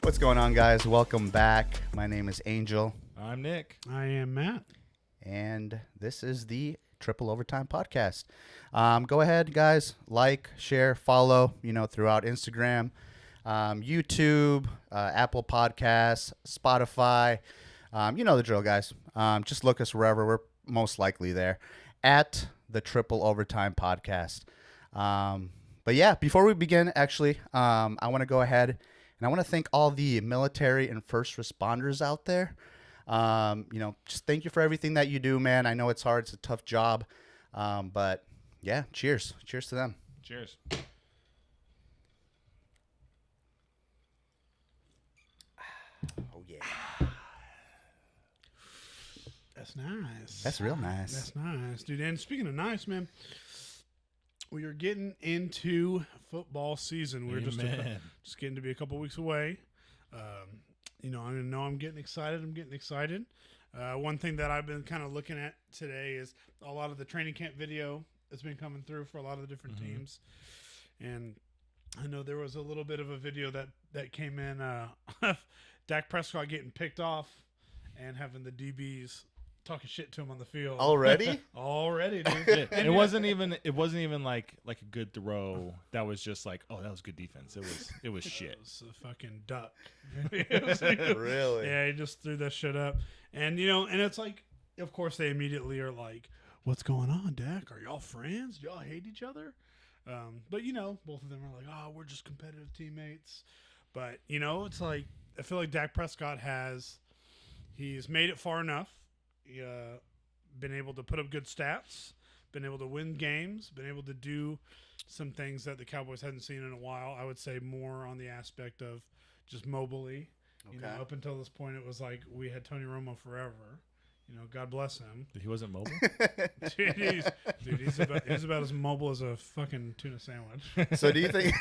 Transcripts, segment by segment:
What's going on, guys? Welcome back. My name is Angel, I'm Nick. I am Matt. and this is the Triple Overtime Podcast. Go ahead, guys. Like, share, follow, throughout Instagram, YouTube, Apple Podcasts, Spotify. You know the drill, guys. Just look us wherever. We're most likely there at the Triple Overtime Podcast. But yeah, before we begin, actually, I want to go ahead and I want to thank all the military and first responders out there. Just thank you for everything that you do, man. I know it's hard. It's a tough job. But yeah, cheers. Cheers to them. Cheers. Oh, yeah. That's nice. That's real nice. That's nice, dude. And speaking of nice, man, we are getting into football season. We're just getting to be a couple weeks away. I know I'm getting excited. One thing that I've been kind of looking at today is a lot of the training camp video that's been coming through for a lot of the different teams. And I know there was a little bit of a video that came in, Dak Prescott getting picked off and having the DBs talking shit to him on the field. Already? Already, dude. Yeah, it wasn't even like a good throw. That was just like, oh, that was good defense. It was shit. It was a fucking duck. Really? Yeah, he just threw that shit up. And and it's like, of course they immediately are like, what's going on, Dak? Are y'all friends? Do y'all hate each other? But both of them are like, oh, we're just competitive teammates. But it's like, I feel like Dak Prescott he's made it far enough. Been able to put up good stats, been able to win games, been able to do some things that the Cowboys hadn't seen in a while. I would say more on the aspect of just mobily. Okay. Up until this point, it was like we had Tony Romo forever. God bless him. He wasn't mobile. He's about as mobile as a fucking tuna sandwich. So do you think?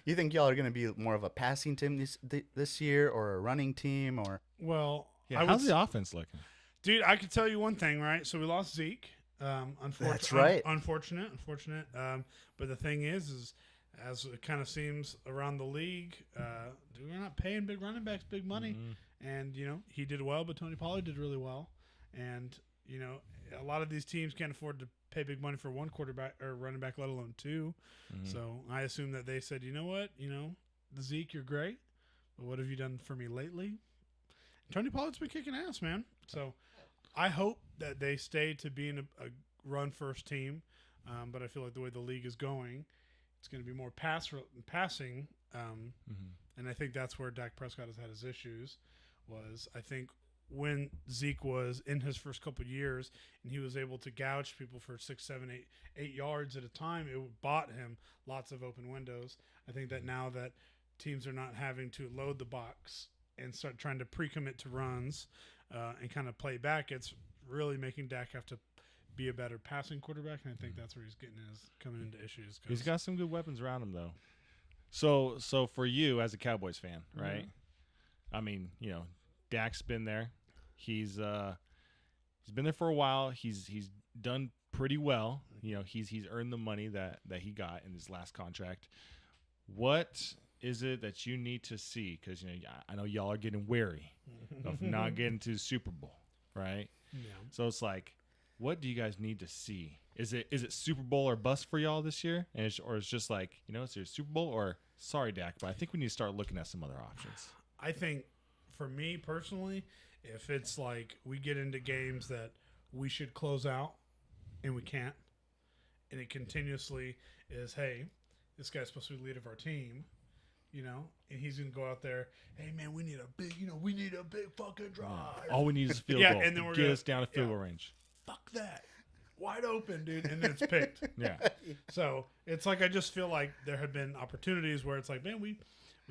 You think y'all are going to be more of a passing team this year, or a running team, or? Well, Yeah, how's the offense looking? dude, I could tell you one thing, right? So we lost Zeke. That's right. Unfortunate. But the thing is as it kind of seems around the league, we're not paying big running backs big money. Mm-hmm. And, he did well, but Tony Pollard did really well. And, a lot of these teams can't afford to pay big money for one quarterback or running back, let alone two. Mm-hmm. So I assume that they said, you know what? Zeke, you're great, but what have you done for me lately? Tony Pollard's been kicking ass, man. So I hope that they stay to being a run-first team. But I feel like the way the league is going, it's going to be more passing. And I think that's where Dak Prescott has had his issues. I think when Zeke was in his first couple of years and he was able to gouge people for 6, 7, 8 yards at a time, it bought him lots of open windows. I think that now that teams are not having to load the box and start trying to pre-commit to runs and kind of play back, it's really making Dak have to be a better passing quarterback, and I think that's where he's coming into issues. He's got some good weapons around him, though. So for you as a Cowboys fan, right? I mean, Dak's been there. He's been there for a while. He's done pretty well. He's earned the money that he got in his last contract. What is it that you need to see? Because I know y'all are getting wary of not getting to the Super Bowl, right? Yeah. So it's like, what do you guys need to see? Is it Super Bowl or bust for y'all this year? Or it's just like, is there a Super Bowl or sorry, Dak, but I think we need to start looking at some other options. I think for me personally, if it's like we get into games that we should close out and we can't, and it continuously is, hey, this guy's supposed to be the lead of our team, and he's going to go out there, hey, man, we need a big fucking drive. All we need is a field goal. And then get us down to field goal range. Fuck that. Wide open, dude. And then it's picked. Yeah. So it's like I just feel like there have been opportunities where it's like, man, we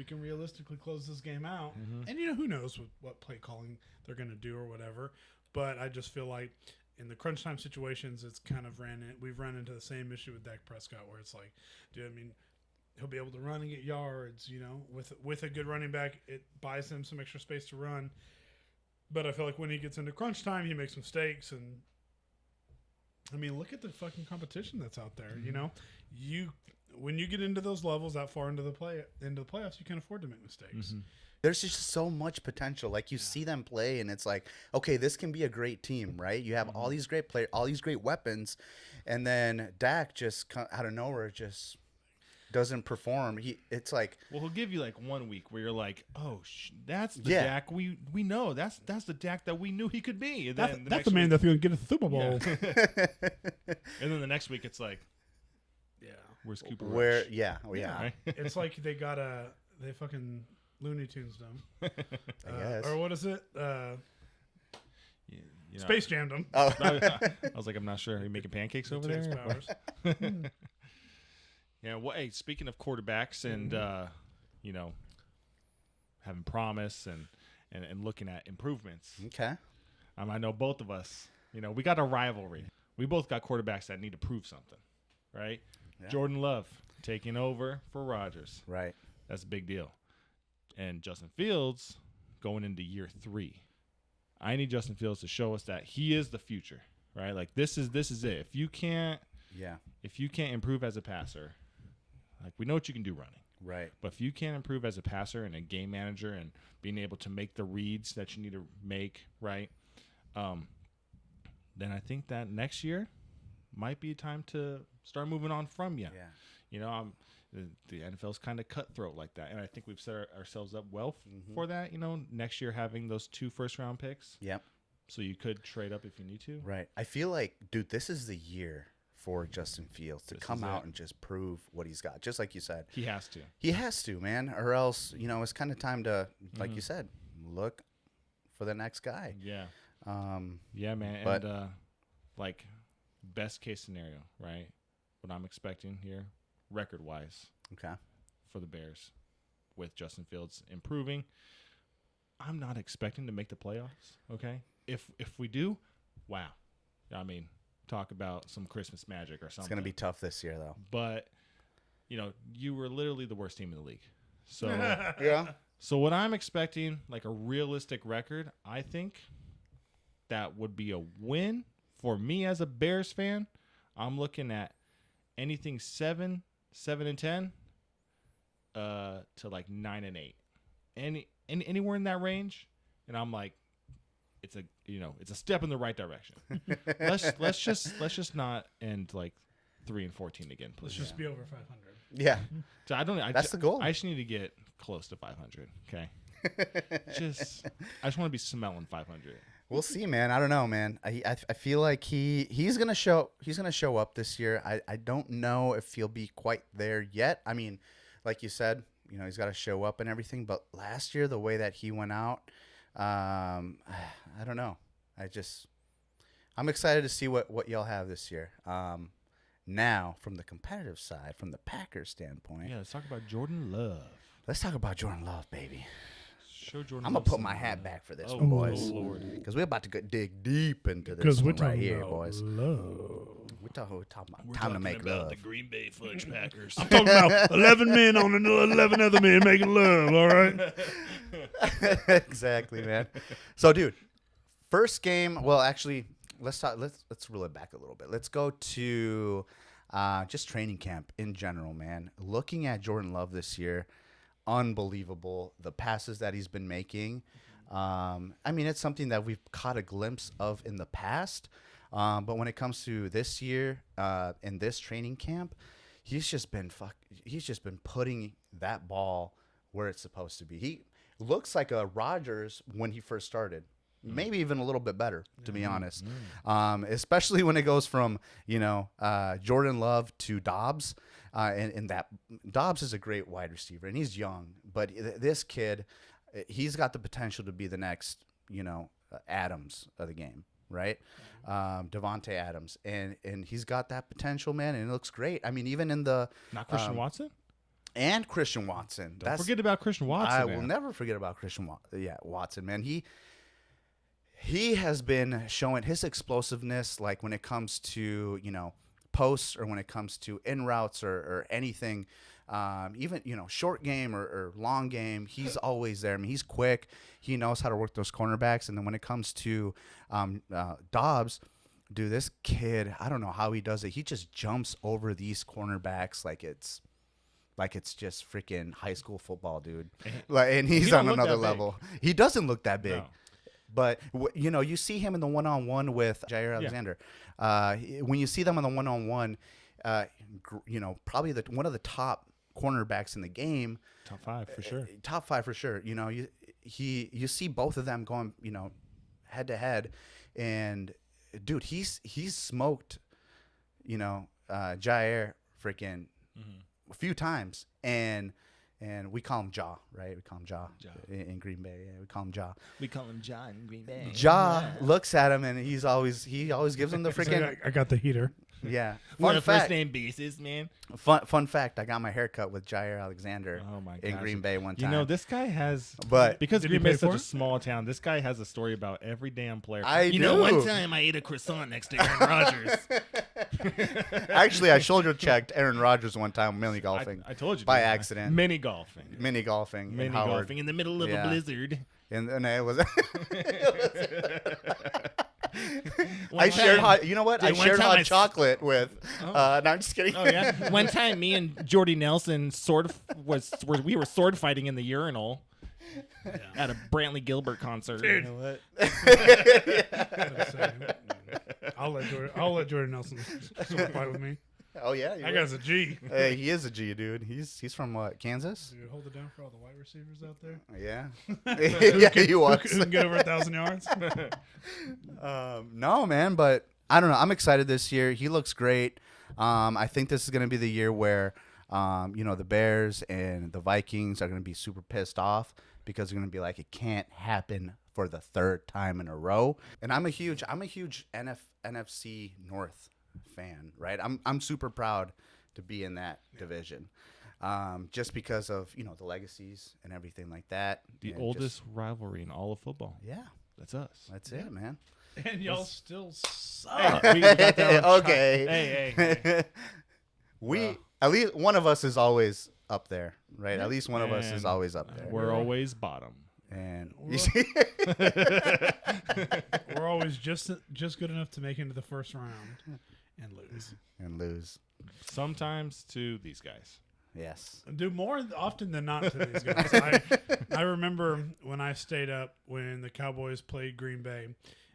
can realistically close this game out. Mm-hmm. And, who knows what play calling they're going to do or whatever. But I just feel like in the crunch time situations, it's kind of we've run into the same issue with Dak Prescott where it's like, dude, I mean, he'll be able to run and get yards, with a good running back. It buys him some extra space to run. But I feel like when he gets into crunch time, he makes mistakes and I mean, look at the fucking competition that's out there. You know, when you get into those levels that far into the playoffs, you can afford to make mistakes. There's just so much potential. Like you see them play, and it's like, okay, this can be a great team, right? You have all these great players, all these great weapons, and then Dak just out of nowhere just doesn't perform. It's like, well, he'll give you like 1 week where you're like, oh, that's the Dak we know. That's the Dak that we knew he could be. And then that's the man that's going to get a Super Bowl. Yeah. And then the next week it's like, where's Cooper Rush? Right? It's like they fucking Looney Tunes them. I guess. Or what is it? You know, Space Jammed them. Oh. I was like, I'm not sure. Are you making pancakes over there? Yeah. Well, hey, speaking of quarterbacks and you know, having promise and looking at improvements. Okay. I know both of us. You know, we got a rivalry. We both got quarterbacks that need to prove something, right? Yeah. Jordan Love taking over for Rodgers. Right. That's a big deal. And Justin Fields going into year 3. I need Justin Fields to show us that he is the future, right? Like this is it. If you can't improve as a passer, like we know what you can do running. Right. But if you can't improve as a passer and a game manager and being able to make the reads that you need to make, right? Then I think that next year might be time to start moving on from you. Yeah. You know, the NFL's kind of cutthroat like that. And I think we've set ourselves up well for that, you know, next year having those 2 first-round picks. Yep. So you could trade up if you need to. Right. I feel like, dude, this is the year for Justin Fields to come out and just prove what he's got. Just like you said. He has to. He has to, man. Or else, you know, it's kind of time to, like you said, look for the next guy. Yeah. Yeah, man. But, and, like, best case scenario, right? What I'm expecting here, record-wise. Okay. For the Bears with Justin Fields improving. I'm not expecting to make the playoffs, okay? If we do, wow. I mean, talk about some Christmas magic or something. It's going to be tough this year, though. But, you know, you were literally the worst team in the league. So, yeah. So what I'm expecting, like a realistic record, I think that would be a win for me as a Bears fan. I'm looking at anything 7-10 to like 9-8. Anywhere in that range, and I'm like, it's a step in the right direction. let's just not end like 3-14 again, please. Let's just be over 500. Yeah. So that's the goal. I just need to get close to 500. Okay. I just want to be smelling 500. We'll see, man. I don't know, man. I feel like he's gonna show up this year. I don't know if he'll be quite there yet. I mean, like you said, you know, he's got to show up and everything. But last year, the way that he went out, I don't know. I'm excited to see what y'all have this year. Now, from the competitive side, from the Packers standpoint, let's talk about Jordan Love. Let's talk about Jordan Love, baby. Show Jordan. I'm gonna put my hat back for this one, boys, because we're about to dig deep into this one right here, boys. Love. We're talking about time to make love. The Green Bay Fudge Packers. I'm talking about 11 men on 11 other men making love. All right. Exactly, man. So, dude, first game. Well, actually, let's reel it back a little bit. Let's go to just training camp in general, man. Looking at Jordan Love this year, unbelievable. The passes that he's been making. I mean, it's something that we've caught a glimpse of in the past. But when it comes to this year, in this training camp, he's just been putting that ball where it's supposed to be. He looks like a Rodgers when he first started. Maybe even a little bit better, to be honest. Especially when it goes from, Jordan Love to Dobbs. And that Dobbs is a great wide receiver, and he's young. But this kid, he's got the potential to be the next, Adams of the game, right? Devontae Adams. And he's got that potential, man, and it looks great. I mean, even in the Not Christian Watson? And Christian Watson. Don't forget about Christian Watson. I will never forget about Christian Watson, man. He has been showing his explosiveness, like when it comes to, posts or when it comes to in routes or anything, even, short game or long game, he's always there. I mean, he's quick. He knows how to work those cornerbacks. And then when it comes to Dobbs dude, this kid, I don't know how he does it. He just jumps over these cornerbacks like it's just freaking high school football, dude. And he's don't on look another that big. level. He doesn't look that big. No. But, you see him in the one-on-one with Jair Alexander. When you see them in the one-on-one, probably one of the top cornerbacks in the game. Top 5 for sure. Top 5 for sure. You see both of them going, head to head. And, dude, he's smoked, Jair freaking a few times. And we call him Jaw, right? We call him Jaw in Green Bay. Yeah, we call him Jaw. We call him Jaw in Green Bay. Jaw looks at him and he always gives him the He's freaking like, I got the heater. yeah. We're Fun the fact. first name basis, man. Fun fact. I got my hair cut with Jair Alexander Oh my in gosh. Green Bay one time. This guy has, But because Did Green he Bay pay is such for a it? small town, this guy has a story about every damn player. I you do. know, one time I ate a croissant next to Aaron Rodgers. actually, I shoulder checked Aaron Rodgers one time mini golfing. I told you. by didn't I? accident. Mini golfing. Mini golfing. Mini in Howard. golfing in the middle of Yeah. a blizzard. And it was. One I shared time- hot. You know what? Dude, I one shared time hot I- chocolate with. No, I'm just kidding. Oh yeah. One time, me and Jordy Nelson we were sword fighting in the urinal at a Brantley Gilbert concert. Dude. You know what? I'll let Jordan Nelson fight with me. Oh yeah. That guy's a G. Hey, he is a G, dude. He's from what? Kansas? Dude, hold it down for all the wide receivers out there. Yeah. yeah, he was. Who can get over 1,000 yards? No, man, but I don't know. I'm excited this year. He looks great. I think this is going to be the year where, the Bears and the Vikings are going to be super pissed off because they're going to be like, it can't happen for the third time in a row. And I'm a huge NFC North fan, right? I'm super proud to be in that division. Just because of, the legacies and everything like that. The And oldest rivalry in all of football. yeah, That's us. that's it, man. And y'all still suck. We got that on track. Okay. Hey. At least one of us is always up there, right? At least one of us is And always up there. We're always bottom. And We're always just good enough to make it into the first round and lose. and lose. Sometimes to these guys. Yes. Do more often than not to these guys. I remember when I stayed up when the Cowboys played Green Bay,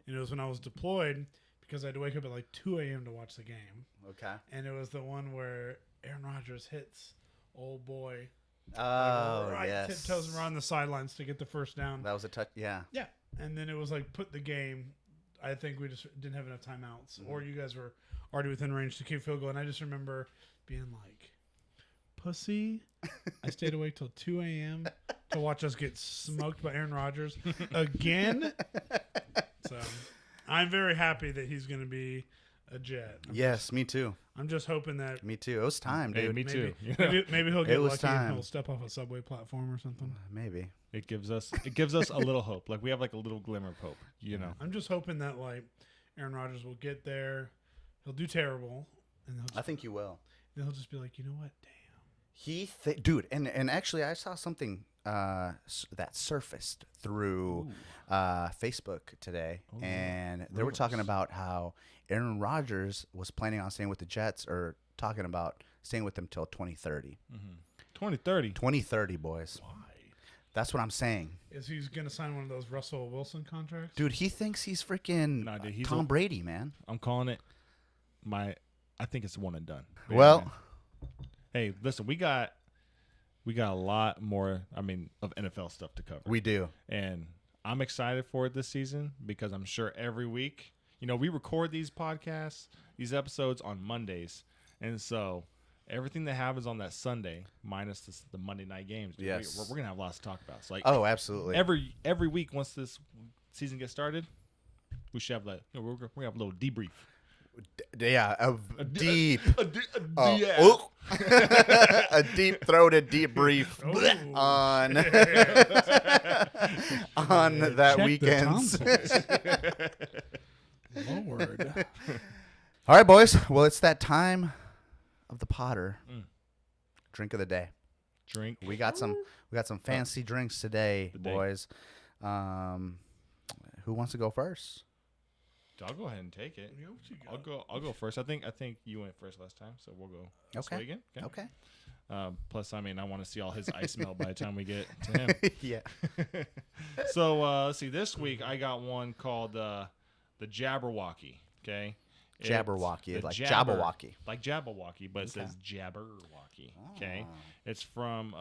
and it was when I was deployed because I had to wake up at like 2 a.m. to watch the game. Okay. And it was the one where Aaron Rodgers hits old boy Oh, right yes. tiptoes around the sidelines to get the first down. That was a touch. Yeah. Yeah. And then it was like put the game. I think we just didn't have enough timeouts, or you guys were already within range to keep field goal. And I just remember being like, pussy. I stayed awake till 2 a.m. to watch us get smoked by Aaron Rodgers again. So I'm very happy that he's going to be a Jet. Yes, me too. I'm just hoping that Me too. It was time, Hey, dude. me too. maybe he'll get was lucky time. and he'll step off a subway platform or something. Maybe. It gives us a little hope. Like we have like a little glimmer of hope, I'm just hoping that like Aaron Rodgers will get there. He'll do terrible, and I think you will. then he'll just be like, you know what? Damn. Dude, and actually, I saw something that surfaced through Facebook today, Oh, and they were talking about how Aaron Rodgers was planning on staying with the Jets, or talking about staying with them till 2030. 2030. 2030, boys. Why? That's what I'm saying. Is he going to sign one of those Russell Wilson contracts? Dude, he thinks he's freaking Nah, dude, he's Tom a- Brady, man. I'm calling it. I think it's one and done. Well, man. Hey, listen, we got a lot more. Of NFL stuff to cover. we do. And I'm excited for it this season because I'm sure every week, we record these podcasts, these episodes on Mondays. And so everything that happens on that Sunday, minus the Monday night games, dude, Yes. we're going to have lots to talk about. So, like, Oh, absolutely. every week once this season gets started, we should have we're going to have a little debrief. Yeah, a deep, Yeah. oh. a deep-throated debrief Oh. on on that Check the weekend's. tonsils. Lord. All right, boys. Well, it's that time of the Potter drink of the day. Drink. We got some fancy drinks today, Today. boys. Who wants to go first? I'll go ahead and take it. Yeah, what you got? I'll go first. I think you went first last time, so we'll go. this Okay. way again. Okay. Plus, I mean, I want to see all his ice melt by the time we get to him. Yeah. So let's see. This week I got one called the Jabberwocky. Okay. Jabberwocky, It's the like Jabber- Jabberwocky. Like Jabberwocky, but it Okay. says Jabberwocky. Okay. Ah. It's from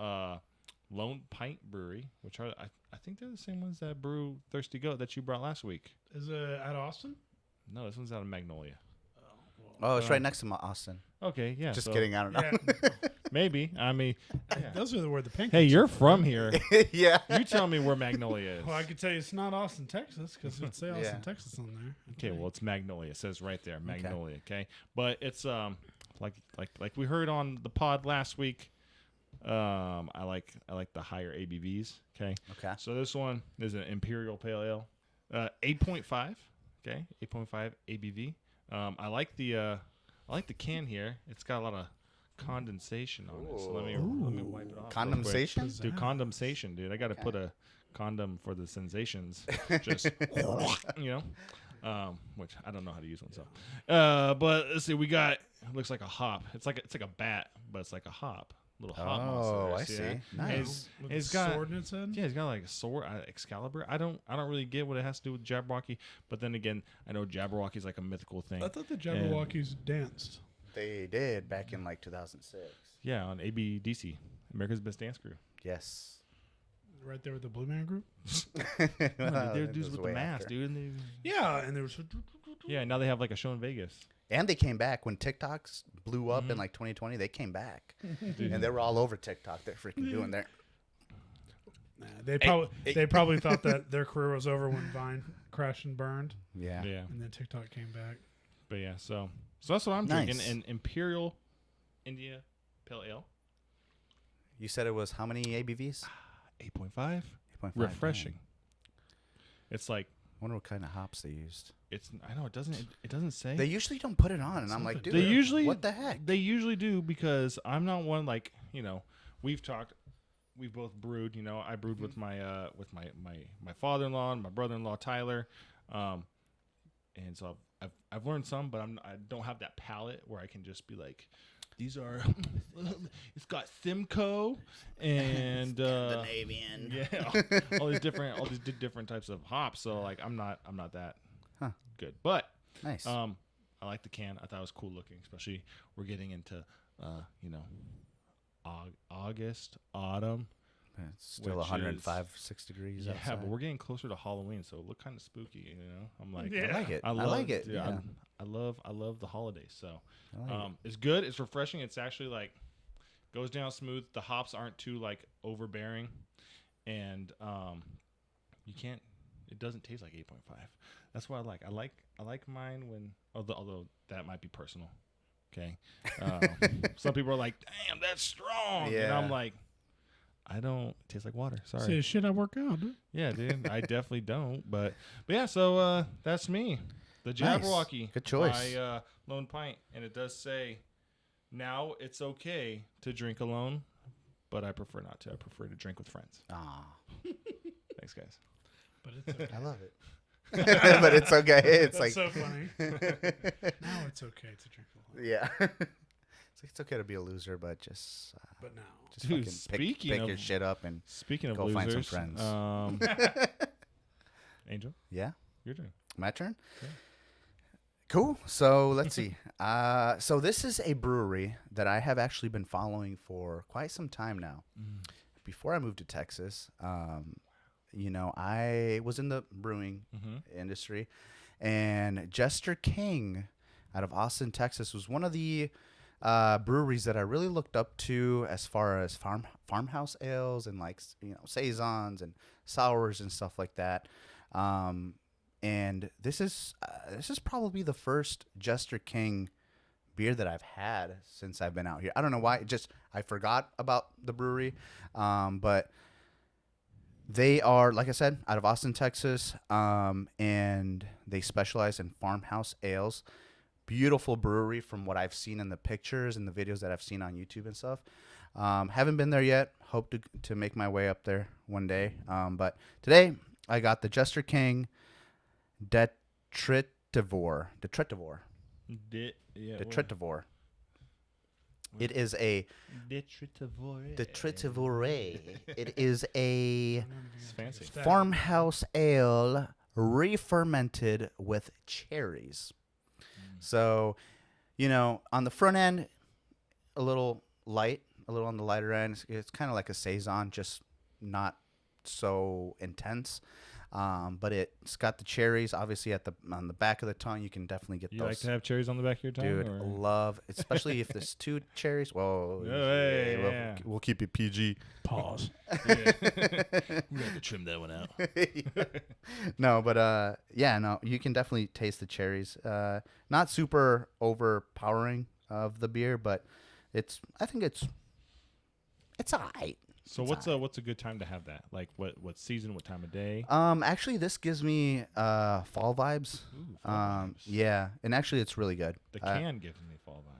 Lone Pint Brewery, which are I think they're the same ones that brew Thirsty Goat that you brought last week. Is it at Austin? No, this one's out of Magnolia. Oh, it's right next to Austin. Okay, yeah. Just so kidding. I don't know. Yeah, Maybe. I mean, yeah. those are where the pancakes. Hey, you're are from here. Yeah. You tell me where Magnolia is. Well, I could tell you it's not Austin, Texas, because it say Austin, Yeah. Texas on there. Okay, well, it's Magnolia. It says right there, Magnolia. Okay, but it's like we heard on the pod last week. I like the higher ABVs. Okay. Okay. So this one is an Imperial Pale Ale, 8.5. Okay, 8.5 ABV. I like the can here. It's got a lot of condensation on it. So let me wipe it off. Condensation? real quick. Dude, condensation, dude. I got to put a condom for the sensations. Just which I don't know how to use one. So, but let's see. We got looks like a hop. It's like a bat, but it's like a hop. Little hop Oh, I monster. see. Yeah. Nice. With It's the got sword in its head. Yeah, it's got like a sword, Excalibur. I don't really get what it has to do with Jabberwocky, but then again, I know Jabberwocky is like a mythical thing. I thought the Jabberwockies danced. They did back in like 2006. Yeah, on ABDC, America's Best Dance Crew. Yes. Right there with the Blue Man Group. They're dudes with the mask, dude. And Yeah, and there was. yeah, now they have like a show in Vegas. And they came back when TikToks blew up in like 2020. They came back, and they were all over TikTok. They're freaking doing their. Nah, they probably thought that their career was over when Vine crashed and burned, Yeah. Yeah, and then TikTok came back. but yeah, so that's what I'm Nice. drinking, an Imperial India Pale Ale, You said it was how many ABVs? 8.5, 8.5. refreshing. Dang. It's like I wonder what kind of hops they used. I know it doesn't say. They usually don't put it on, and I'm like, dude, They usually what the heck? They usually do because I'm not one like we've both brewed. I brewed with my father-in-law and my brother-in-law Tyler, and so I've learned some, but I don't have that palate where I can just be like, these are it's got Simcoe and Scandinavian. yeah, all these different types of hops. So like I'm not that good, but Nice. I like the can. I thought it was cool looking, especially we're getting into August, autumn. It's still which 105, 6 degrees Yeah, outside. but we're getting closer to Halloween, so it looked kind of spooky. I'm like, Yeah. I like it. I love, like it. dude, Yeah. I love the holidays. So I like it. it's good. It's refreshing. It's actually like goes down smooth. The hops aren't too like overbearing, and you can't. It doesn't taste like 8.5. That's what I like. I like mine when although that might be personal. Okay, some people are like, "Damn, that's strong," and I'm Yeah. like, I don't taste like water. Sorry. Say shit, I work out, dude. Yeah, dude. I definitely don't. But yeah, so that's me. The Nice. Jabberwocky. Good choice. By Lone Pint. And it does say, now it's okay to drink alone, but I prefer not to. I prefer to drink with friends. Aw, Thanks, guys. But it's okay. I love it. But it's okay. It's That's like, so funny. Now it's okay to drink alone. yeah. It's okay to be a loser, but just But now. just Dude, fucking pick your shit up and Speaking of Go losers, find some Angel, yeah. your turn. My turn? Yeah. Cool. So let's see. So this is a brewery that I have actually been following for quite some time now. Before I moved to Texas, I was in the brewing industry, and Jester King out of Austin, Texas was one of the breweries that I really looked up to as far as farmhouse ales and like, saisons and sours and stuff like that. And this is probably the first Jester King beer that I've had since I've been out here. I don't know why. I forgot about the brewery, but they are, like I said, out of Austin, Texas, and they specialize in farmhouse ales. Beautiful brewery from what I've seen in the pictures and the videos that I've seen on YouTube and stuff. Haven't been there yet. Hope to make my way up there one day. But today I got the Jester King Detritivore. Detritivore. Yeah. Detritivore. It is a Detritivore. It is a It's fancy. farmhouse ale re-fermented with cherries. So, on the front end, a little light, a little on the lighter end. It's kind of like a saison, just not so intense. But it's got the cherries, obviously on the back of the tongue. You can definitely get You those. like to have cherries on the back of your tongue? Dude, or? love, especially if there's 2 cherries. Whoa, Hey, we'll- yeah. we'll keep it PG. Pause. We have to trim that one out. No, but no, you can definitely taste the cherries. Not super overpowering of the beer, but I think it's alright. So what's a good time to have that? Like what season? What time of day? Actually, this gives me fall vibes. Ooh, fall vibes. Yeah, and actually, it's really good. The can gives me fall vibes.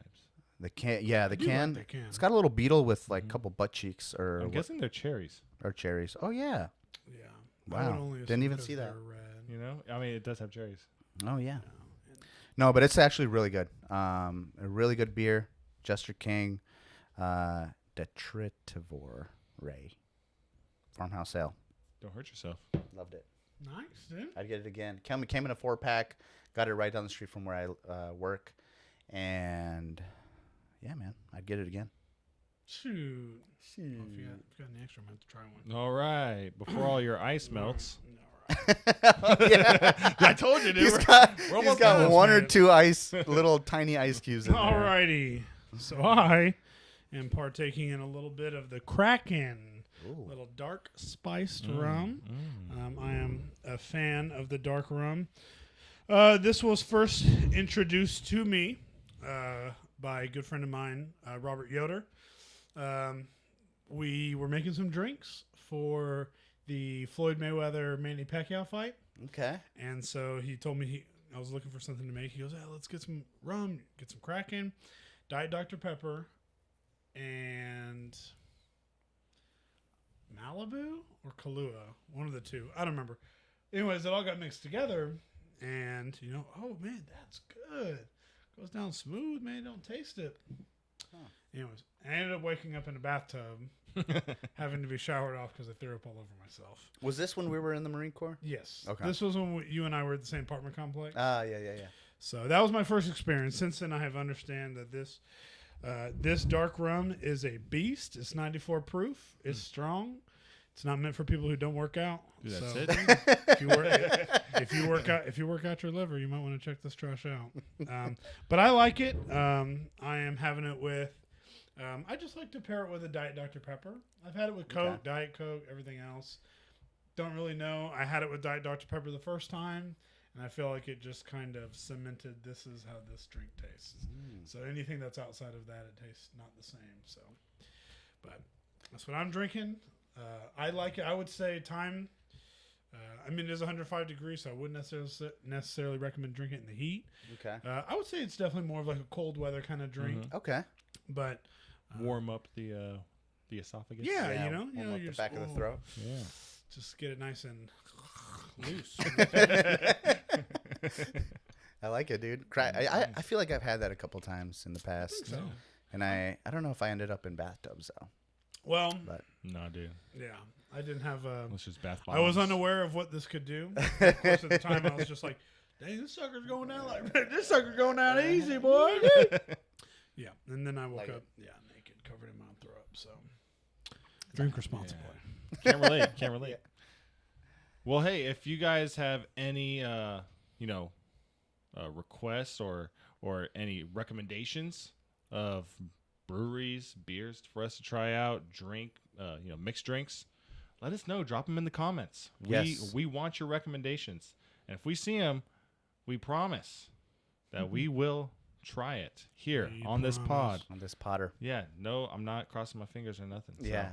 The can, yeah, the do like can. the can. It's got a little beetle with like a couple butt cheeks I'm guessing they're cherries. or cherries. Oh yeah. Yeah. Wow. I would only Didn't assume even 'cause see that. they're red. You know, I mean, it does have cherries. Oh yeah. No, but it's actually really good. A really good beer. Jester King, Detritivore Ray, Farmhouse Ale. Don't hurt yourself. Loved it. Nice, dude. I'd get it again. Came in a 4-pack. Got it right down the street from where I work, and yeah, man, I'd get it again. Shoot. Well, if you got any extra, I might have to try one. All right, before all your ice melts. Yeah. I told you, dude. He's got almost got done, one or man. 2 little tiny ice cubes in there. Alrighty. So I am partaking in a little bit of the Kraken, Ooh. little dark spiced rum. I am a fan of the dark rum. This was first introduced to me by a good friend of mine, Robert Yoder. We were making some drinks for the Floyd Mayweather Manny Pacquiao fight. Okay. And so he told me I was looking for something to make. He goes, let's get some rum, get some Kraken, Diet Dr. Pepper, and Malibu or Kahlua. One of the two. I don't remember. Anyways, it all got mixed together. And, oh, man, that's good. Goes down smooth, man. Don't taste it. Huh. Anyways, I ended up waking up in a bathtub, having to be showered off because I threw up all over myself. Was this when we were in the Marine Corps? Yes. Okay. This was when you and I were at the same apartment complex. Yeah. So that was my first experience. Since then, I have understand that this dark rum is a beast. It's 94 proof. It's strong. It's not meant for people who don't work out. Dude, that's So it. if you work out your liver, you might want to check this trash out. But I like it. I am having it with. I just like to pair it with a Diet Dr. Pepper. I've had it with Coke, Okay. Diet Coke, everything else. Don't really know. I had it with Diet Dr. Pepper the first time, and I feel like it just kind of cemented this is how this drink tastes. So anything that's outside of that, it tastes not the same. So, but that's what I'm drinking. I like it. I would say time. It is 105 degrees, so I wouldn't necessarily recommend drinking it in the heat. Okay. I would say it's definitely more of like a cold weather kind of drink. Okay. But Warm up the esophagus. yeah, Warm up you're the back of the throat. Yeah. just get it nice and loose. I like it, dude. I feel like I've had that a couple times in the past, so. and I don't know if I ended up in bathtubs though. Well, But No, dude. yeah, I didn't have Let's just bath bombs. I was unaware of what this could do. Of course, at the time, I was just like, "Dang, this sucker's going down this sucker's going down easy, boy." Yeah, and then I woke Like up, naked, covered in my own throw up. So, drink responsibly. Can't relate. Can't relate. Well, hey, if you guys have any, requests or any recommendations of breweries, beers for us to try out, drink, mixed drinks, let us know. Drop them in the comments. Yes. We want your recommendations, and if we see them, we promise that we will try it here We on this pod. on this Potter, Yeah, no, I'm not crossing my fingers or nothing. So. yeah,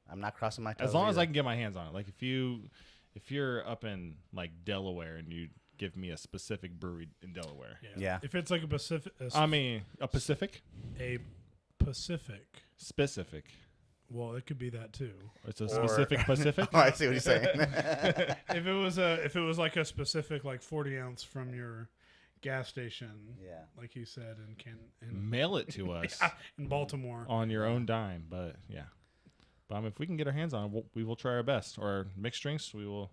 I'm not crossing my toes. As long as I either. can get my hands on it. Like if you're up in like Delaware and you give me a specific brewery in Delaware. Yeah. If it's like a Pacific, A Pacific? a Pacific. Specific. Well, it could be that too. It's a specific Pacific? Oh, I see what you're saying. If it was like a specific like 40 ounce from your gas station. Yeah. Like he said in Mail it to us in Baltimore. on your own dime. But yeah, but if we can get our hands on it, we will try our best. Or mixed drinks, we will,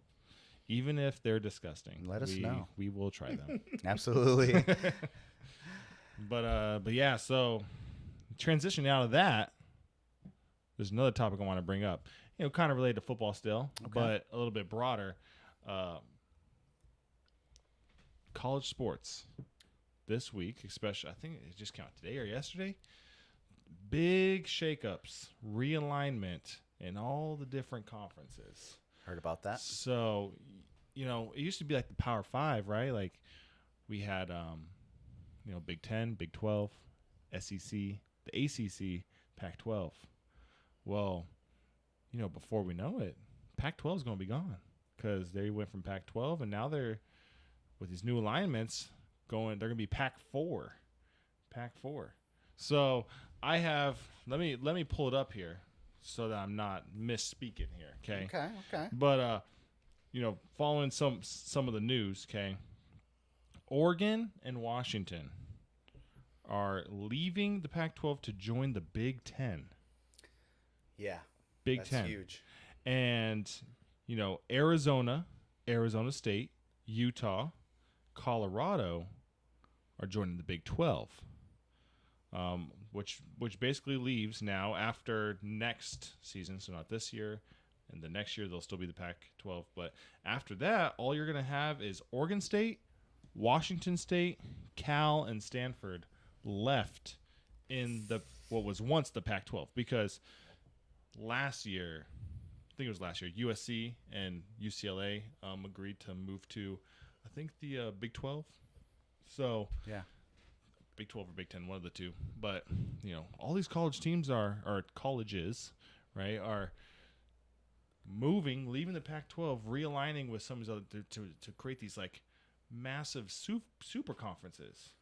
even if they're disgusting. Let us know. We will try them. Absolutely. But yeah, so transitioning out of that, there's another topic I want to bring up. Kind of related to football still, but a little bit broader. College sports this week, especially, I think it just came out today or yesterday. Big shakeups, realignment in all the different conferences. Heard about that. So, it used to be like the Power Five, right? Like we had, Big 10, Big 12, SEC, the ACC, Pac-12. Well, before we know it, Pac-12 is going to be gone because they went from Pac-12 and now they're, with these new alignments, they're going to be Pac-4. So I have, let me pull it up here so that I'm not misspeaking here, okay? Okay. But, following some of the news, okay, Oregon and Washington are leaving the Pac-12 to join the Big 10. Yeah. Big 10. That's huge. And, Arizona State, Utah, Colorado are joining the Big 12, which basically leaves now after next season, so not this year, and the next year they'll still be the Pac-12. But after that, all you're going to have is Oregon State, Washington State, Cal, and Stanford left in what was once the Pac-12, because last year, USC and UCLA agreed to move to, I think, the Big 12. So yeah, Big 12 or Big 10, one of the two. But all these college teams or colleges, right, are leaving the Pac-12, realigning with some of these other to create these like massive super conferences.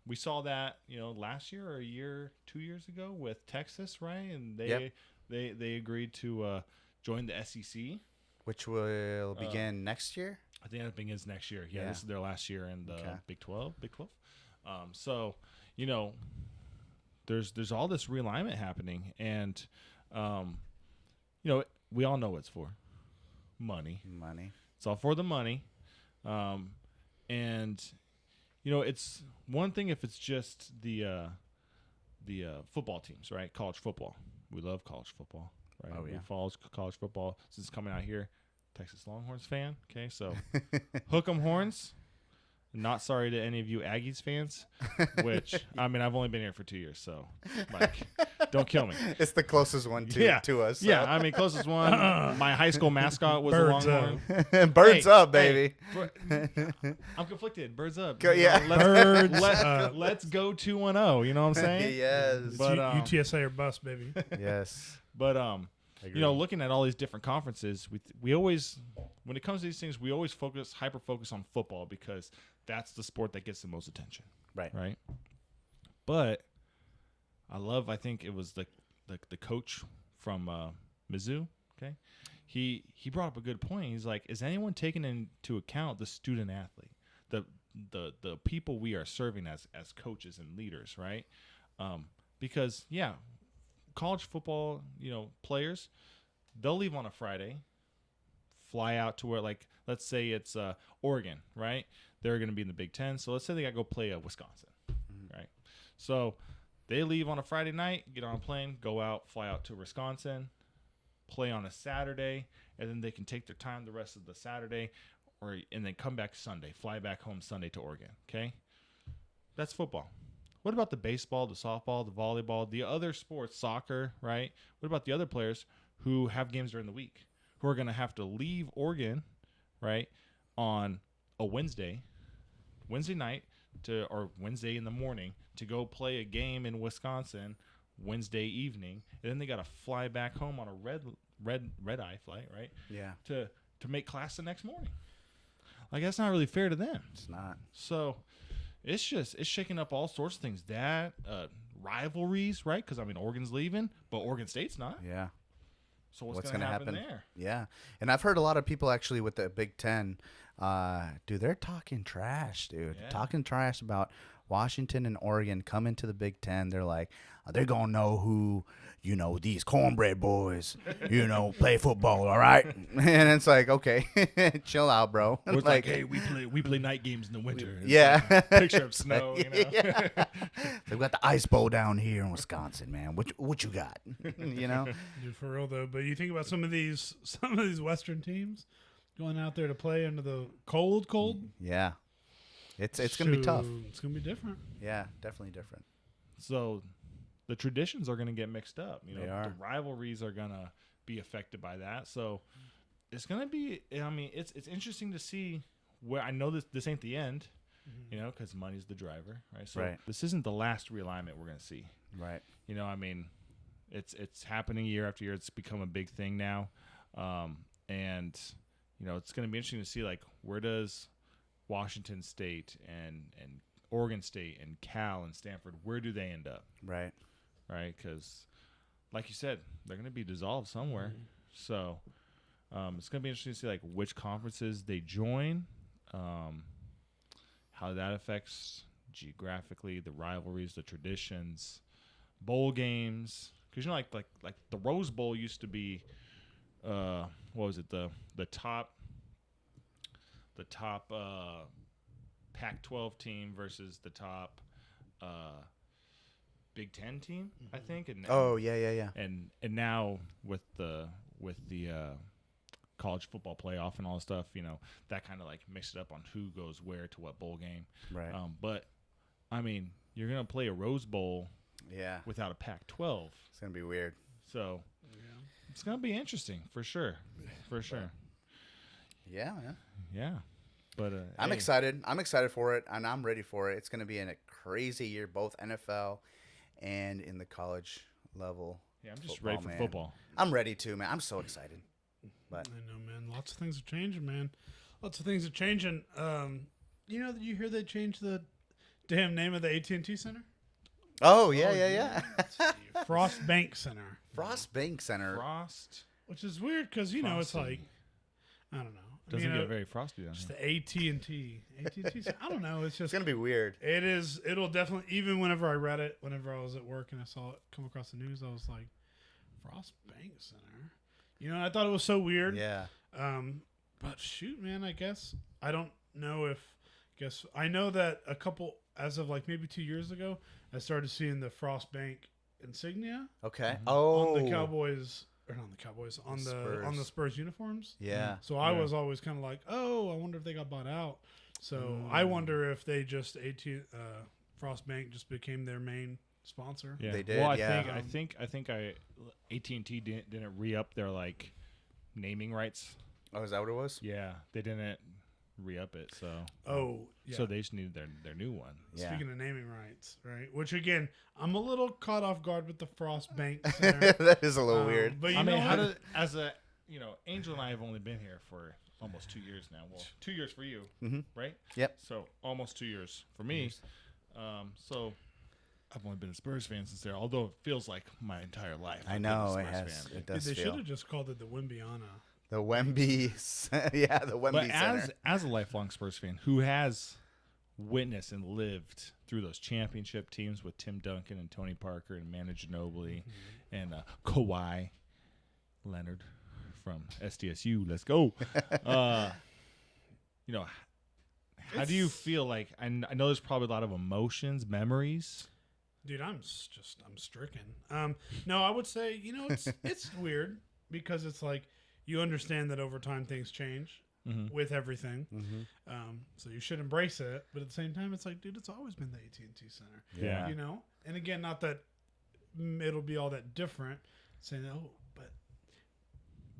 We saw that last year or 2 years ago with Texas, right? And they agreed to join the SEC, which will begin next year. I think it begins next year. Yeah, this is their last year in the Big 12. So there's all this realignment happening, and we all know what it's for. Money. It's all for the money. And it's one thing if it's just the football teams, right? College football. We love college football, right? Oh, yeah. We follow college football since it's coming out here. Texas Longhorns fan. Okay, so hook 'em horns. Not sorry to any of you Aggies fans, which, I've only been here for 2 years, so, don't kill me. It's the closest one to us. So. Yeah, closest one. My high school mascot was Birds a Longhorn. Birds up, baby. I'm conflicted. Birds up. Yeah. Let's go 2-1-0. You know what I'm saying? Yes. But, UTSA or bust, baby. Yes. But, looking at all these different conferences, we always, when it comes to these things, we always hyper focus on football because that's the sport that gets the most attention. Right. But I think it was the coach from Mizzou. Okay. He brought up a good point. He's like, is anyone taking into account the student athlete, the people we are serving as coaches and leaders, right? Because college football, players, they'll leave on a Friday, fly out to where, like, let's say it's Oregon, right? They're going to be in the Big 10. So let's say they got to go play Wisconsin, right? So they leave on a Friday night, get on a plane, go out, fly out to Wisconsin, play on a Saturday, and then they can take their time the rest of the Saturday, and then come back Sunday, fly back home Sunday to Oregon, okay? That's football. What about the baseball, the softball, the volleyball, the other sports, soccer, right? What about the other players who have games during the week, who are going to have to leave Oregon, right, on a Wednesday night or Wednesday in the morning to go play a game in Wisconsin Wednesday evening, and then they got to fly back home on a red eye flight, right? Yeah. To make class the next morning. Like, that's not really fair to them. It's not. So it's shaking up all sorts of things. That rivalries, right? Because Oregon's leaving, but Oregon State's not. Yeah. So what's going to happen there? Yeah. And I've heard a lot of people actually with the Big Ten, dude, they're talking trash, dude. Yeah. Talking trash about Washington and Oregon coming to the Big Ten. They're like, they're going to know who, these cornbread boys, play football, all right? And it's like, okay, chill out, bro. It's like, hey, we play night games in the winter. It's yeah. like picture of snow, Yeah. They've got the ice bowl down here in Wisconsin, man. What you got? Dude, for real though. But you think about some of these Western teams going out there to play under the cold. Yeah. It's going to be tough. It's going to be different. Yeah, definitely different. So the traditions are going to get mixed up. They are. The rivalries are going to be affected by that. So it's going to be, I mean, it's interesting to see where, I know this ain't the end, because money's the driver, right? So this isn't the last realignment we're going to see. Right. I mean, it's happening year after year. It's become a big thing now. And, it's going to be interesting to see, like, where does Washington State and Oregon State and Cal and Stanford, where do they end up? Right. Right? Because, like you said, they're going to be dissolved somewhere. So it's going to be interesting to see, like, which conferences they join, how that affects geographically, the rivalries, the traditions, bowl games. Because, like the Rose Bowl used to be, what was it, the top Pac-12 team versus the top Big Ten team, I think. And yeah. And now with the college football playoff and all that stuff, that kind of like mixed it up on who goes where to what bowl game. Right. But I mean, you're gonna play a Rose Bowl, without a Pac-12. It's gonna be weird. So it's gonna be interesting for sure. Yeah. Yeah. But I'm excited. I'm excited for it, and I'm ready for it. It's going to be a crazy year, both NFL and in the college level. Yeah, I'm just ready for football. I'm ready too, man. I'm so excited. But I know, man. Lots of things are changing, man. Lots of things are changing. Did you hear they changed the damn name of the AT&T Center? Oh, yeah. Frost Bank Center. Frost Bank Center. Frost. Which is weird because, it's like, I don't know. Doesn't get very frosty down just here. the AT&T. AT&T. I don't know. It's just. It's going to be weird. It is. It'll definitely, even whenever I read it, whenever I was at work and I saw it come across the news, I was like, Frost Bank Center. I thought it was so weird. Yeah. But shoot, man, I guess. I don't know if. I know that as of like maybe 2 years ago, I started seeing the Frost Bank insignia. Okay. Mm-hmm. Oh. On the Cowboys. Or not on the Cowboys, on the Spurs uniforms. Yeah. So I was always kind of like, oh, I wonder if they got bought out. So I wonder if they just Frost Bank just became their main sponsor. Yeah. They did. Well, I think AT&T didn't re-up their like naming rights. Oh, is that what it was? Yeah, they didn't re-up it. So So they just needed their new one. Yeah. Speaking of naming rights, right? Which again, I'm a little caught off guard with the Frost Bank Center. That is a little weird. But I mean, Angel and I have only been here for almost 2 years now. Well, 2 years for you, right? Yep. So almost 2 years for me. So I've only been a Spurs fan since there, although it feels like my entire life. I know it has. It does They feel. should have just called it the Wimbiana. The Wemby. Yeah, the Wemby But Center. as a lifelong Spurs fan who has witnessed and lived through those championship teams with Tim Duncan and Tony Parker and Manu Ginobili and Kawhi Leonard from SDSU. Let's go. How do you feel like? I know there's probably a lot of emotions, memories. Dude, I'm stricken. No, I would say it's weird because it's like you understand that over time things change with everything. So you should embrace it, but at the same time, it's like, dude, it's always been the AT&T Center. Yeah. And again, not that it'll be all that different. Saying, oh, but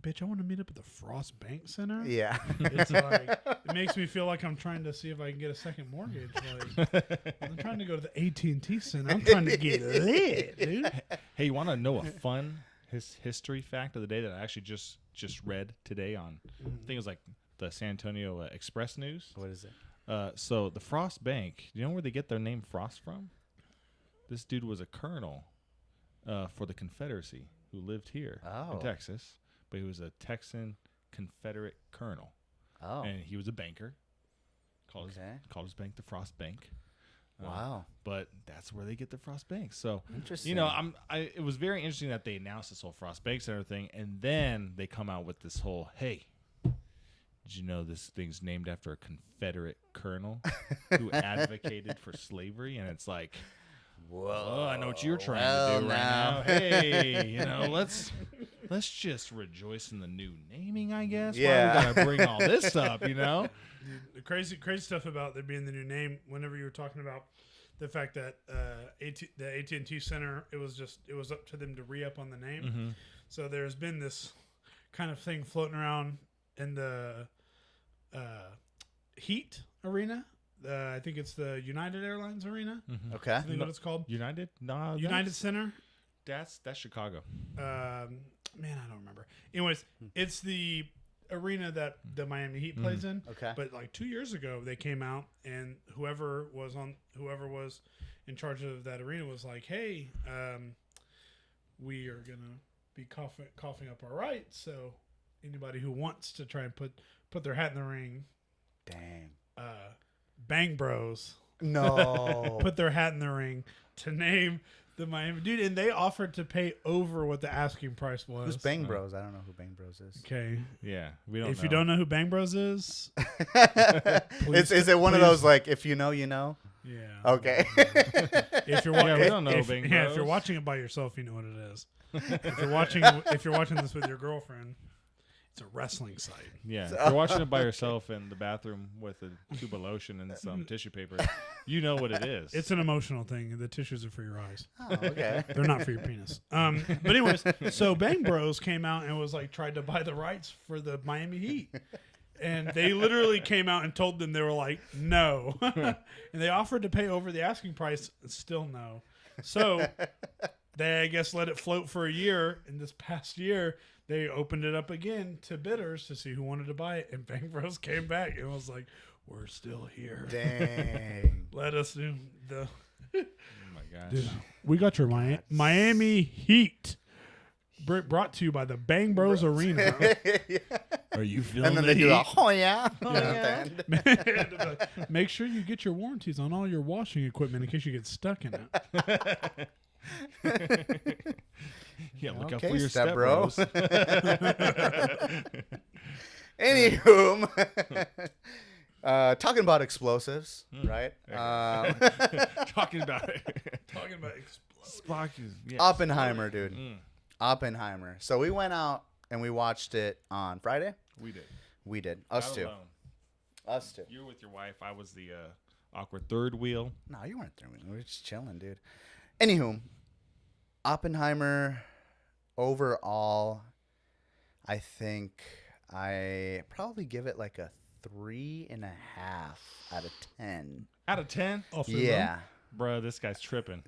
bitch, I want to meet up at the Frost Bank Center. Yeah. It's like it makes me feel like I'm trying to see if I can get a second mortgage. Like I'm trying to go to the AT&T Center. I'm trying to get lit, dude. Hey, you want to know a fun history fact of the day that I actually just read today on? I think it was like the San Antonio Express News. What is it? So the Frost Bank. Do you know where they get their name Frost from? This dude was a colonel for the Confederacy who lived here Oh. in Texas, but he was a Texan Confederate colonel, Oh. and he was a banker. Called his bank the Frost Bank. Wow. But that's where they get the Frost Banks. So Interesting. you know, it was very interesting that they announced this whole Frost Banks and everything, and then they come out with this whole, hey, did you know this thing's named after a Confederate colonel who advocated for slavery? And it's like, whoa, I know what you're trying to do right now. Hey, you know, let's just rejoice in the new naming, I guess. Yeah. Why we gotta bring all this up, you know? Dude, the crazy stuff about there being the new name. Whenever you were talking about the fact that the AT&T Center, it was up to them to re-up on the name. Mm-hmm. So there's been this kind of thing floating around in the Heat Arena. I think it's the United Airlines Arena. Mm-hmm. Okay. I think what it's called. United? No, United Center. That's Chicago. Man, I don't remember. Anyways, it's the arena that the Miami Heat plays in. Okay. But like 2 years ago, they came out and whoever was in charge of that arena was like, "Hey, we are gonna be coughing up our rights. So anybody who wants to try and put their hat in the ring, Dang. Bang Bros, No. put their hat in the ring to name the Miami dude, and they offered to pay over what the asking price was. Who's Bang Bros? I don't know who Bang Bros is. Okay. Yeah, we don't. If you don't know who Bang Bros is, Is it one of those like if you know you know? yeah. Okay. If you're Yeah, we don't know Bang if Bros. you're watching it by yourself, you know what it is. If you're watching this with your girlfriend, it's a wrestling site. Yeah, if you're watching it by yourself in the bathroom with a tube of lotion and some tissue paper, you know what it is. It's an emotional thing. The tissues are for your eyes. Oh, okay. They're not for your penis. But anyways, so Bang Bros came out and was like tried to buy the rights for the Miami Heat. And they literally came out and told them, they were like, no. And they offered to pay over the asking price. Still no. So they, I guess, let it float for a year. And this past year, they opened it up again to bidders to see who wanted to buy it. And Bang Bros came back and was like, we're still here. Dang. Let us do the... oh my gosh. Dude, we got your Miami Heat. Brought to you by the Bang Bros Arena. Are you feeling And then the they do heat? a oh yeah. Oh, yeah. Make sure you get your warranties on all your washing equipment in case you get stuck in it. Yeah, look out Okay, for your step step bro. bros. Anywho, talking about explosives, right? Talking about it. Talking about Spock is, yeah. Oppenheimer, dude. Mm, Oppenheimer. So we went out and we watched it on Friday. we did. We did. Us Not two. alone. Us two. You were with your wife. I was the awkward third wheel. No, you weren't there. We were just chilling, dude. Anywho, Oppenheimer, overall, I think I probably give it like a 3.5 out of 10. Out of 10? Yeah. Bro, this guy's tripping.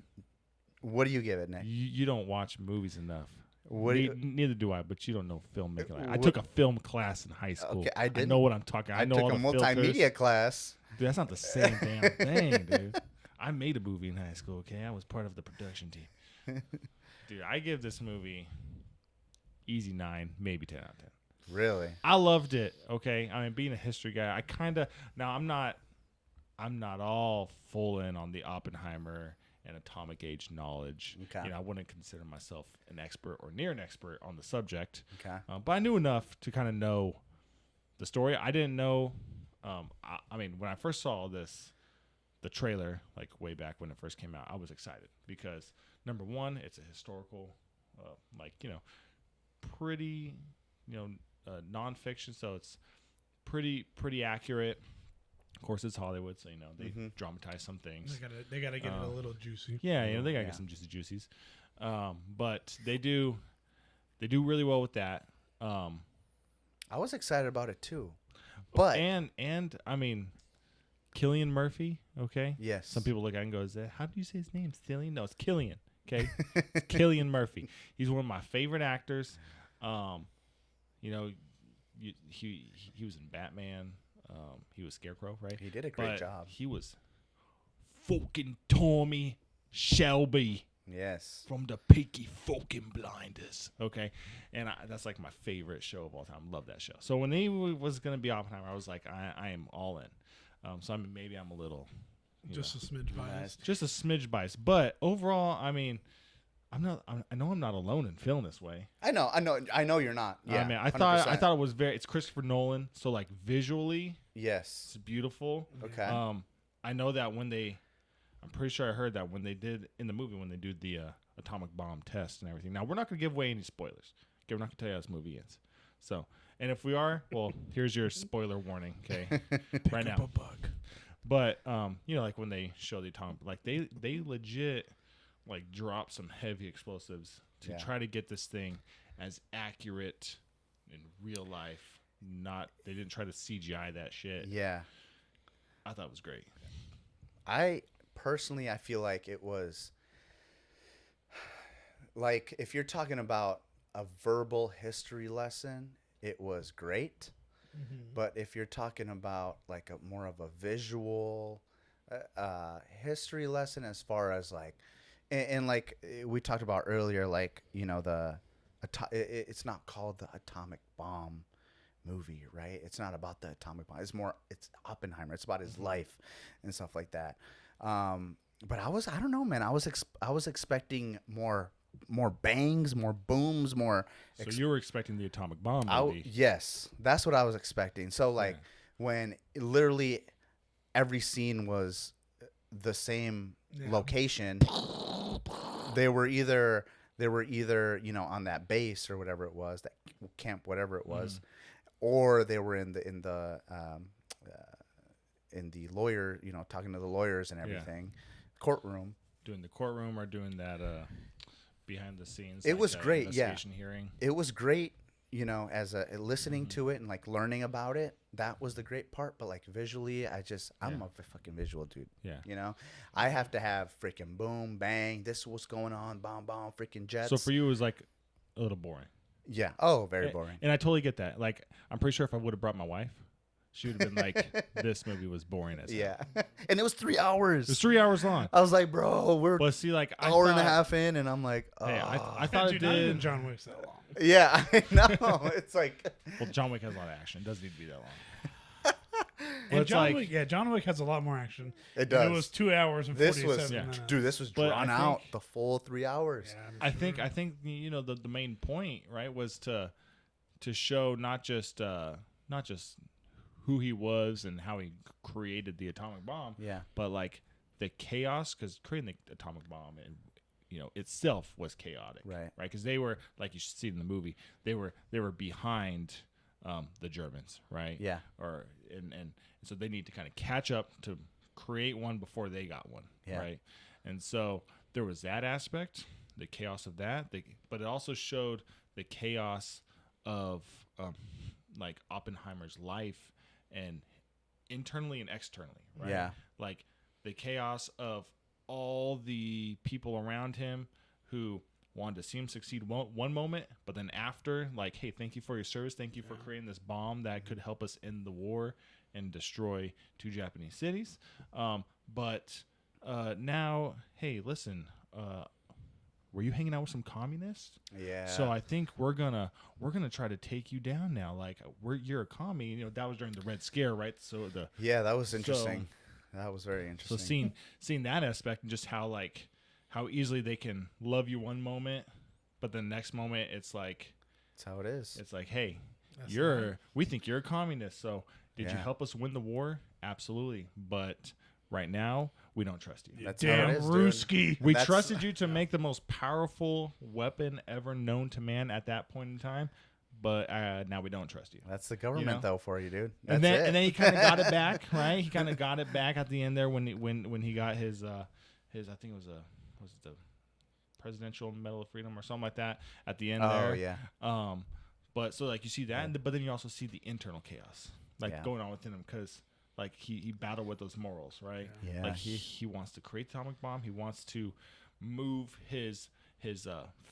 What do you give it, Nick? You don't watch movies enough. What do you, Neither do I, but you don't know filmmaking. I What- took a film class in high school. Okay, I didn't. know what I'm talking. I know took all a the filters. multimedia class. Dude, that's not the same damn thing, dude. I made a movie in high school, okay? I was part of the production team. Dude, I give this movie easy 9, maybe 10 out of 10. Really? I loved it, okay? I mean, being a history guy, I kind of... Now, I'm not all full in on the Oppenheimer and atomic age knowledge. Okay. You know, I wouldn't consider myself an expert or near an expert on the subject. Okay. But I knew enough to kind of know the story. I didn't know... I mean, when I first saw the trailer, like way back when it first came out, I was excited because, number one, it's a historical, pretty, nonfiction, so it's pretty accurate. Of course, it's Hollywood, so they dramatize some things. They gotta get it a little juicy. Yeah, they gotta get some juicies. But they do really well with that. I was excited about it too. But and I mean, Cillian Murphy. Okay. yes. Some people look at it and go, how do you say his name? Cillian? No, it's Killian. Okay. It's Cillian Murphy. He's one of my favorite actors. He was in Batman. He was Scarecrow, right? He did a great But job. He was fucking Tommy Shelby Yes. From the Peaky fucking Blinders. Okay. And that's like my favorite show of all time. Love that show. So when he was going to be Oppenheimer, I was like, I am all in. So maybe I'm a little. Just a smidge biased. Just a smidge biased. But overall, I mean, I know I'm not alone in feeling this way. I know you're not. Yeah. I mean, I 100%. thought it was it's Christopher Nolan. So like visually, Yes. it's beautiful. Okay. I know that I'm pretty sure I heard that when they did in the movie, when they do the atomic bomb test and everything. Now, we're not going to give away any spoilers. Okay, we're not going to tell you how this movie ends. So, and if we are, well, here's your spoiler warning, okay, right now. Pick up a bug. But, like when they show the atomic, like they legit, like drop some heavy explosives to try to get this thing as accurate in real life. They didn't try to CGI that shit. Yeah. I thought it was great. Personally, I feel like it was like, if you're talking about a verbal history lesson, it was great. But if you're talking about like more of a visual history lesson, as far as like, and like we talked about earlier, like, it's not called the atomic bomb movie, right? It's not about the atomic bomb. It's Oppenheimer. It's about his life and stuff like that. But I don't know, man. I was expecting more bangs, more booms, more. So you were expecting the atomic bomb movie? Yes, that's what I was expecting. So like when literally every scene was the same location, they were either on that base or whatever it was, that camp, whatever it was, or they were in the lawyer, talking to the lawyers and everything, courtroom. Doing the courtroom or doing that behind the scenes. It was great, investigation hearing. It was great, as listening to it and like learning about it. That was the great part. But like visually, I'm a fucking visual dude. Yeah. I have to have freaking boom, bang. This is what's going on. Bomb, bomb, freaking jets. So for you, it was like a little boring. Yeah. Oh, very boring. And I totally get that. Like, I'm pretty sure if I would have brought my wife, she would have been like, this movie was boring as hell. Yeah. And it was 3 hours. It was 3 hours long. I was like, bro, we're but see, like, hour and a half in, and I'm like, oh. Hey, I thought it Dude, not even did. John Wick's that long. Yeah, I know. It's like. Well, John Wick has a lot of action. It doesn't need to be that long. And it's John like- Wick, John Wick has a lot more action. It does. And it was 2 hours and This 47 was, minutes. dude, this was But drawn I out think- the full 3 hours. Yeah, I'm I think the main point, right, was to show not just who he was and how he created the atomic bomb, Yeah. but like the chaos, because creating the atomic bomb and itself was chaotic, Right. Because they were, like you should see in the movie, they were behind the Germans, right? Yeah. And so they need to kind of catch up to create one before they got one, Yeah. right? And so there was that aspect, the chaos of that, but it also showed the chaos of like Oppenheimer's life, and internally and externally, right? Yeah. Like the chaos of all the people around him who wanted to see him succeed one moment, but then after, like, hey, thank you for your service. Thank you for creating this bomb that could help us end the war and destroy 2 Japanese cities. But now, hey, listen, were you hanging out with some communists? Yeah. So I think we're gonna try to take you down now. Like, you're a commie. That was during the Red Scare, right? So that was interesting. That was very interesting. so seeing that aspect and just how easily they can love you one moment, but the next moment it's like That's how it is. it's like, hey, That's we think you're a communist. So did you Yeah. help us win the war? Absolutely, but right now we don't trust you. That's how Damn it is, dude. Ruski. We That's- trusted you to make the most powerful weapon ever known to man at that point in time, but now we don't trust you. That's the government, though, for you, dude. That's And then it. and then he kind of got it back, right? He kind of got it back at the end there when he got his I think it was the Presidential Medal of Freedom or something like that at the end there. Oh, yeah. But so like you see that, but then you also see the internal chaos going on within him, because like he battled with those morals, right? Yeah. Like he wants to create the atomic bomb. He wants to move his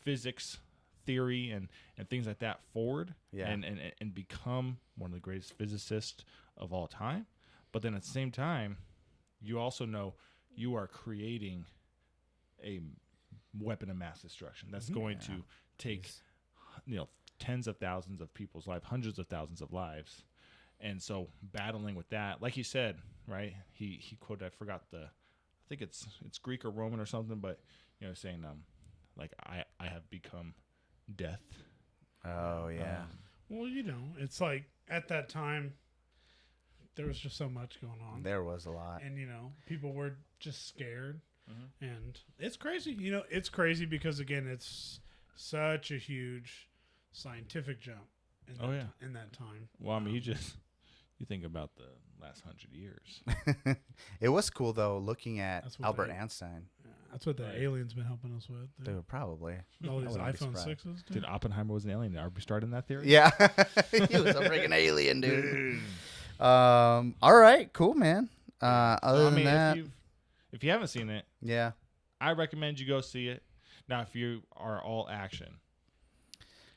physics theory and things like that forward, and become one of the greatest physicists of all time. But then at the same time, you also know you are creating a weapon of mass destruction. That's going to take, tens of thousands of people's lives, hundreds of thousands of lives. And so battling with that, like you said, right? He quoted, I forgot I think it's Greek or Roman or something, but saying like I have become death. Oh yeah. Well, it's like at that time there was just so much going on. There was a lot. And people were just scared. And it's crazy. It's crazy because again, it's such a huge scientific jump in that time. Well, I mean, you think about the last 100 years. It was cool though, looking at That's what Albert Einstein. Yeah, that's what the aliens been helping us with. Dude, probably. All these wouldn't be iPhone surprised. 6s. Dude, Oppenheimer was an alien. Are we starting that theory? Yeah. He was a freaking alien, dude. All right, cool, man. Other than that, if you haven't seen it, yeah, I recommend you go see it. Now, if you are all action,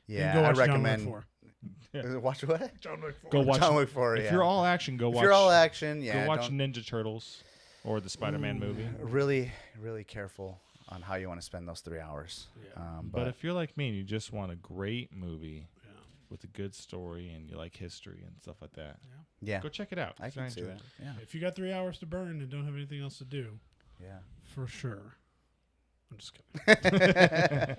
yeah, go I watch recommend. John Wick 4. Watch what? John Wick 4. go watch. John Wick 4. If Yeah. you're all action, go If watch. you're all action, yeah, go watch don't- Ninja Turtles or the Spider-Man movie. Really, really careful on how you want to spend those 3 hours. Yeah. But if you're like me and you just want a great movie Yeah. with a good story and you like history and stuff like that, yeah, go check it out. I can see enjoy that. it. Yeah, If you got 3 hours to burn and don't have anything else to do, yeah. for sure. I'm just kidding. It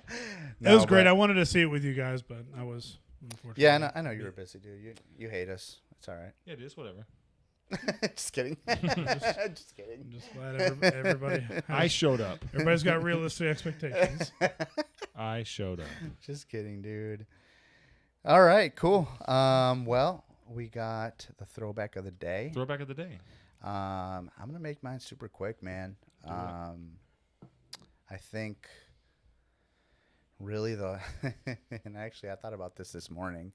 It was great. I wanted to see it with you guys, but I was unfortunately. Yeah, I know you were busy, dude. You hate us. It's all right. Yeah, it is whatever. Just kidding. Just kidding. I'm just glad everybody. I showed up. Everybody's got realistic expectations. I showed up. Just kidding, dude. All right, cool. Well, we got the throwback of the day. Throwback of the day. I'm gonna make mine super quick, man. I think really and actually I thought about this morning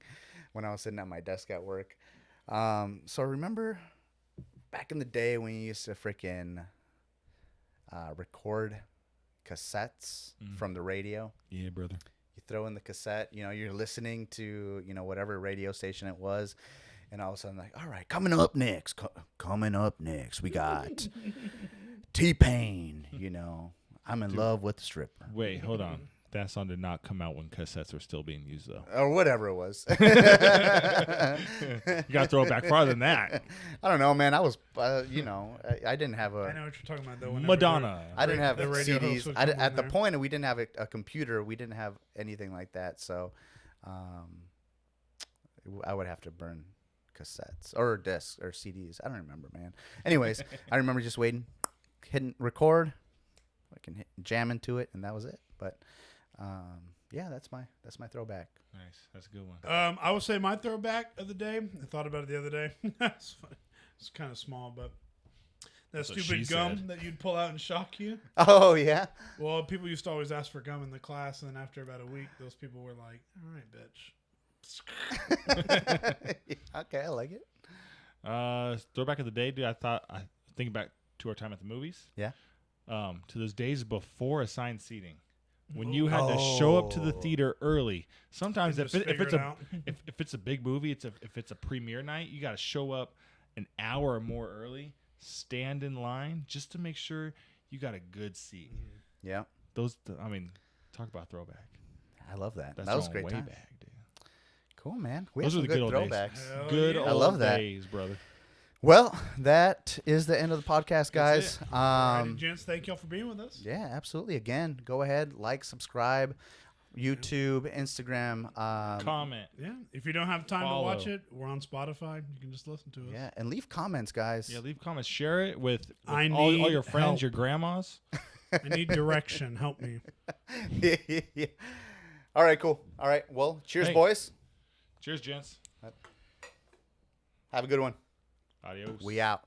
when I was sitting at my desk at work. So remember back in the day when you used to freaking record cassettes from the radio? Yeah, brother. You throw in the cassette, you're listening to, whatever radio station it was. And all of a sudden, like, all right, coming up next, we got T-Pain, I'm in love with the stripper. Wait, hold on. That song did not come out when cassettes were still being used, though. Or whatever it was. You got to throw it back farther than that. I don't know, man. I was, I didn't have I a, know what you're talking about, though. whenever Madonna. I didn't have the radio host CDs. would come At on the there. point, we didn't have a computer. We didn't have anything like that. So I would have to burn cassettes or discs or CDs. I don't remember, man. Anyways, I remember just waiting, hitting record, I can jam into it, and that was it. But yeah, that's my throwback. Nice. That's a good one. I would say my throwback of the day. I thought about it the other day. It's funny. It's kind of small, but that That's what she stupid gum said. that you'd pull out and shock you. Oh yeah. Well, people used to always ask for gum in the class, and then after about a week, those people were like, "All right, bitch." Okay, I like it. Throwback of the day, dude. I think back to our time at the movies. Yeah. To those days before assigned seating, when you had to show up to the theater early. Sometimes if it's a big movie, if it's a premiere night, you got to show up an hour or more early, stand in line just to make sure you got a good seat. Yeah. Talk about throwback. I love that. That's That was a going great way time. back, dude. Cool, man. We Those have are some the good good old days. throwbacks. Hell Good yeah. old I love that. days, brother. Well, that is the end of the podcast, guys. That's Alrighty, gents, thank y'all for being with us. Yeah, absolutely. Again, go ahead, like, subscribe, YouTube, Instagram. Comment. Yeah, if you don't have time Follow. to watch it, we're on Spotify. You can just listen to us. Yeah, and leave comments, guys. Yeah, leave comments. Share it with I all need your friends, help. your grandmas. I need direction. Help me. Yeah. All right, cool. All right, well, cheers, Hey. boys. Cheers, gents. Have a good one. Adios. We out.